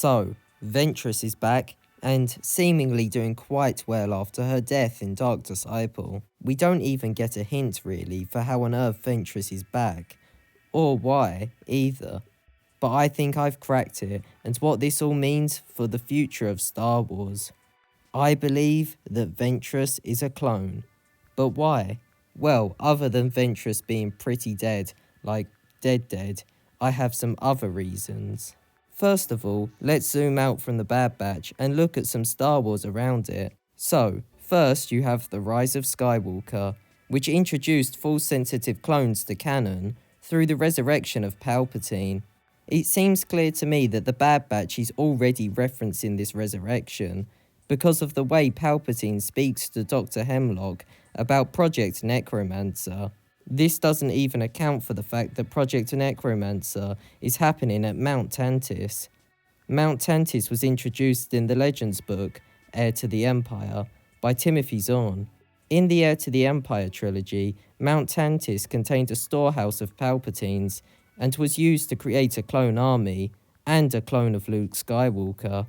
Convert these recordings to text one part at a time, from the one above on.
So, Ventress is back, and seemingly doing quite well after her death in Dark Disciple. We don't even get a hint really for how on earth Ventress is back, or why either. But I think I've cracked it and what this all means for the future of Star Wars. I believe that Ventress is a clone. But why? Well, other than Ventress being pretty dead, like dead, I have some other reasons. First of all, let's zoom out from the Bad Batch and look at some Star Wars around it. So, first you have The Rise of Skywalker, which introduced Force-sensitive clones to canon through the resurrection of Palpatine. It seems clear to me that the Bad Batch is already referencing this resurrection, because of the way Palpatine speaks to Dr. Hemlock about Project Necromancer. This doesn't even account for the fact that Project Necromancer is happening at Mount Tantiss. Mount Tantiss was introduced in the Legends book, Heir to the Empire, by Timothy Zahn. In the Heir to the Empire trilogy, Mount Tantiss contained a storehouse of Palpatines, and was used to create a clone army, and a clone of Luke Skywalker.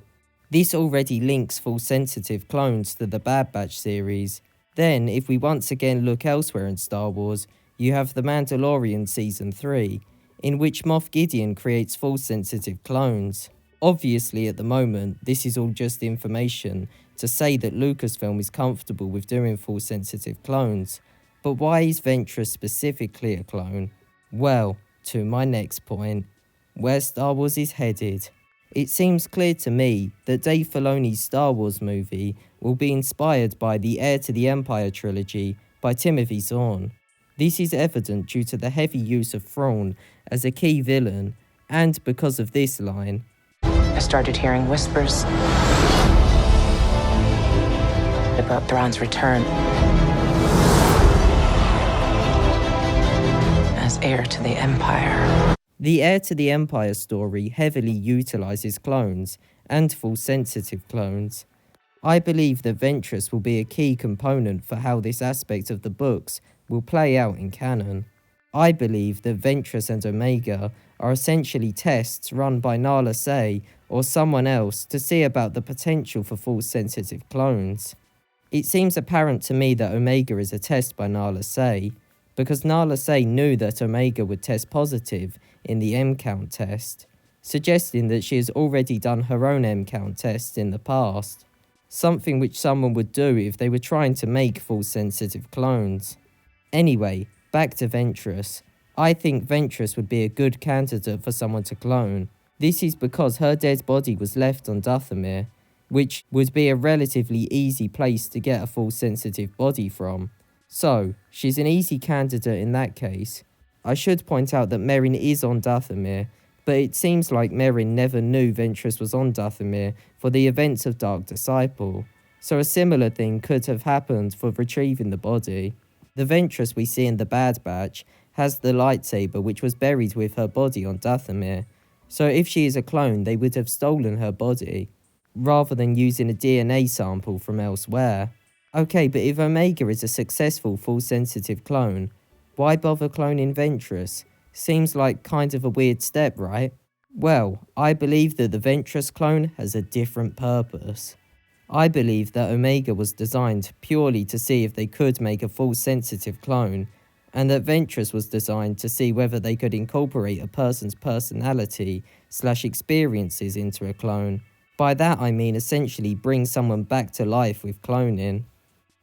This already links Force-sensitive clones to the Bad Batch series. Then, if we once again look elsewhere in Star Wars, you have The Mandalorian Season 3, in which Moff Gideon creates Force-sensitive clones. Obviously, at the moment, this is all just information to say that Lucasfilm is comfortable with doing Force-sensitive clones. But why is Ventress specifically a clone? Well, to my next point, where Star Wars is headed. It seems clear to me that Dave Filoni's Star Wars movie will be inspired by the Heir to the Empire trilogy by Timothy Zahn. This is evident due to the heavy use of Thrawn as a key villain, and because of this line. I started hearing whispers about Thrawn's return as heir to the Empire. The Heir to the Empire story heavily utilizes clones, and Force-sensitive clones. I believe that Ventress will be a key component for how this aspect of the books will play out in canon. I believe that Ventress and Omega are essentially tests run by Nala Se or someone else to see about the potential for Force-sensitive clones. It seems apparent to me that Omega is a test by Nala Se, because Nala Se knew that Omega would test positive in the M-count test, suggesting that she has already done her own M-count test in the past, something which someone would do if they were trying to make Force-sensitive clones. Anyway, back to Ventress. I think Ventress would be a good candidate for someone to clone. This is because her dead body was left on Dathomir, which would be a relatively easy place to get a Force-sensitive body from. So, she's an easy candidate in that case. I should point out that Merrin is on Dathomir, but it seems like Merrin never knew Ventress was on Dathomir for the events of Dark Disciple, so a similar thing could have happened for retrieving the body. The Ventress we see in the Bad Batch has the lightsaber which was buried with her body on Dathomir, so if she is a clone they would have stolen her body, rather than using a DNA sample from elsewhere. Okay, but if Omega is a successful Force-sensitive clone, why bother cloning Ventress? Seems like kind of a weird step, right? Well, I believe that the Ventress clone has a different purpose. I believe that Omega was designed purely to see if they could make a Force-sensitive clone, and that Ventress was designed to see whether they could incorporate a person's personality/experiences into a clone. By that I mean essentially bring someone back to life with cloning.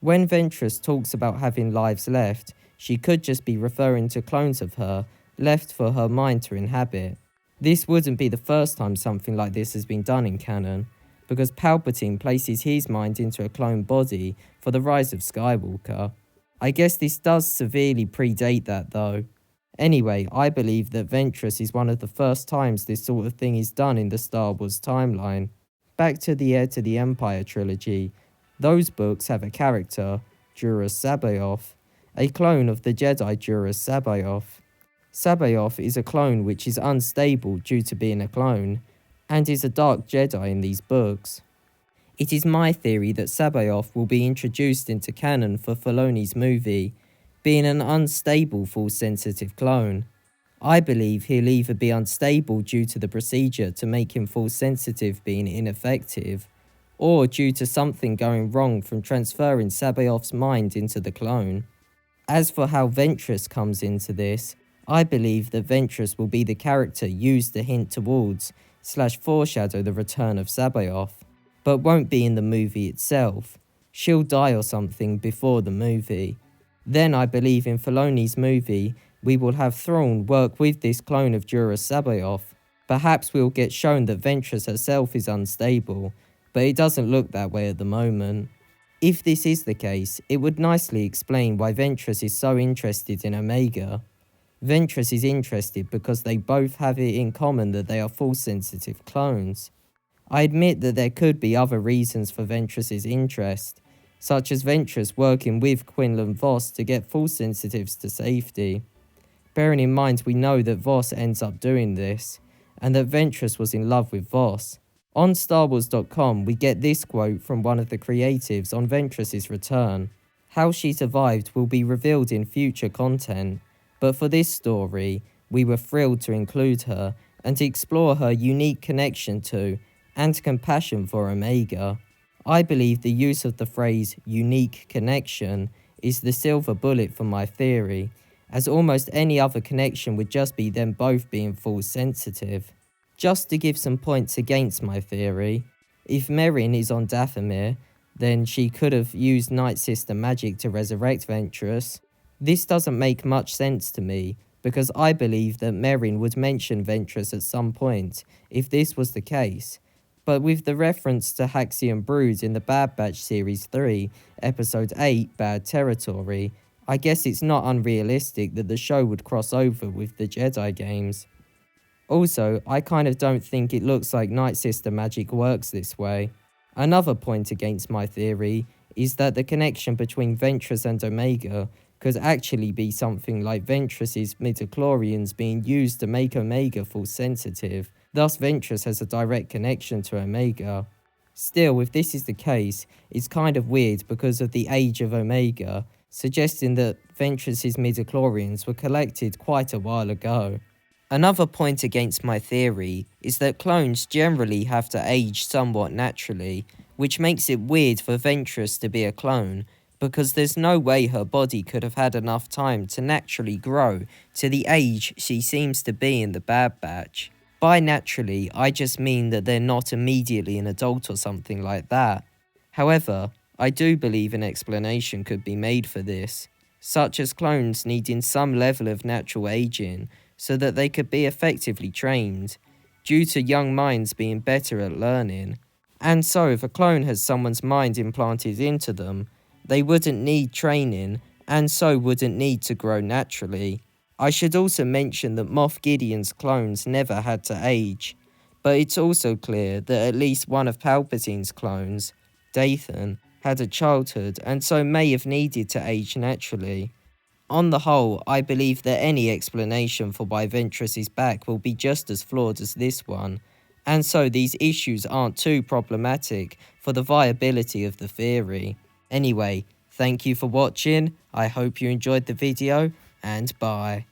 When Ventress talks about having lives left, she could just be referring to clones of her, left for her mind to inhabit. This wouldn't be the first time something like this has been done in canon, because Palpatine places his mind into a clone body for the Rise of Skywalker. I guess this does severely predate that though. Anyway, I believe that Ventress is one of the first times this sort of thing is done in the Star Wars timeline. Back to the Heir to the Empire trilogy, those books have a character, Juras Sabayoth, a clone of the Jedi Juras Sabayoth. Sabayoth is a clone which is unstable due to being a clone, and is a dark Jedi in these books. It is my theory that Sabayoth will be introduced into canon for Filoni's movie, being an unstable Force-sensitive clone. I believe he'll either be unstable due to the procedure to make him force sensitive being ineffective, or due to something going wrong from transferring Sabayoff's mind into the clone. As for how Ventress comes into this, I believe that Ventress will be the character used to hint towards / foreshadow the return of Sabayoff, but won't be in the movie itself. She'll die or something before the movie. Then I believe in Filoni's movie, we will have Thrawn work with this clone of Jura Sabayoff. Perhaps we'll get shown that Ventress herself is unstable, but it doesn't look that way at the moment. If this is the case, it would nicely explain why Ventress is so interested in Omega. Ventress is interested because they both have it in common that they are force-sensitive clones. I admit that there could be other reasons for Ventress's interest, such as Ventress working with Quinlan Vos to get force-sensitives to safety. Bearing in mind we know that Vos ends up doing this, and that Ventress was in love with Vos. On StarWars.com we get this quote from one of the creatives on Ventress's return. How she survived will be revealed in future content, but for this story, we were thrilled to include her and to explore her unique connection to and compassion for Omega. I believe the use of the phrase unique connection is the silver bullet for my theory, as almost any other connection would just be them both being force sensitive. Just to give some points against my theory, if Merrin is on Dathomir, then she could have used Night Sister magic to resurrect Ventress. This doesn't make much sense to me, because I believe that Merrin would mention Ventress at some point, if this was the case. But with the reference to Haxion Brood in the Bad Batch Series 3, Episode 8, Bad Territory, I guess it's not unrealistic that the show would cross over with the Jedi games. Also, I kind of don't think it looks like Night Sister magic works this way. Another point against my theory is that the connection between Ventress and Omega could actually be something like Ventress's midichlorians being used to make Omega force sensitive. Thus Ventress has a direct connection to Omega. Still, if this is the case, it's kind of weird because of the age of Omega, suggesting that Ventress's midichlorians were collected quite a while ago. Another point against my theory is that clones generally have to age somewhat naturally, which makes it weird for Ventress to be a clone, because there's no way her body could have had enough time to naturally grow to the age she seems to be in the Bad Batch. By naturally, I just mean that they're not immediately an adult or something like that. However, I do believe an explanation could be made for this, such as clones needing some level of natural aging so that they could be effectively trained, due to young minds being better at learning. And so if a clone has someone's mind implanted into them, they wouldn't need training, and so wouldn't need to grow naturally. I should also mention that Moff Gideon's clones never had to age, but it's also clear that at least one of Palpatine's clones, Dathan, had a childhood and so may have needed to age naturally. On the whole, I believe that any explanation for why Ventress is back will be just as flawed as this one, and so these issues aren't too problematic for the viability of the theory. Anyway, thank you for watching, I hope you enjoyed the video, and bye.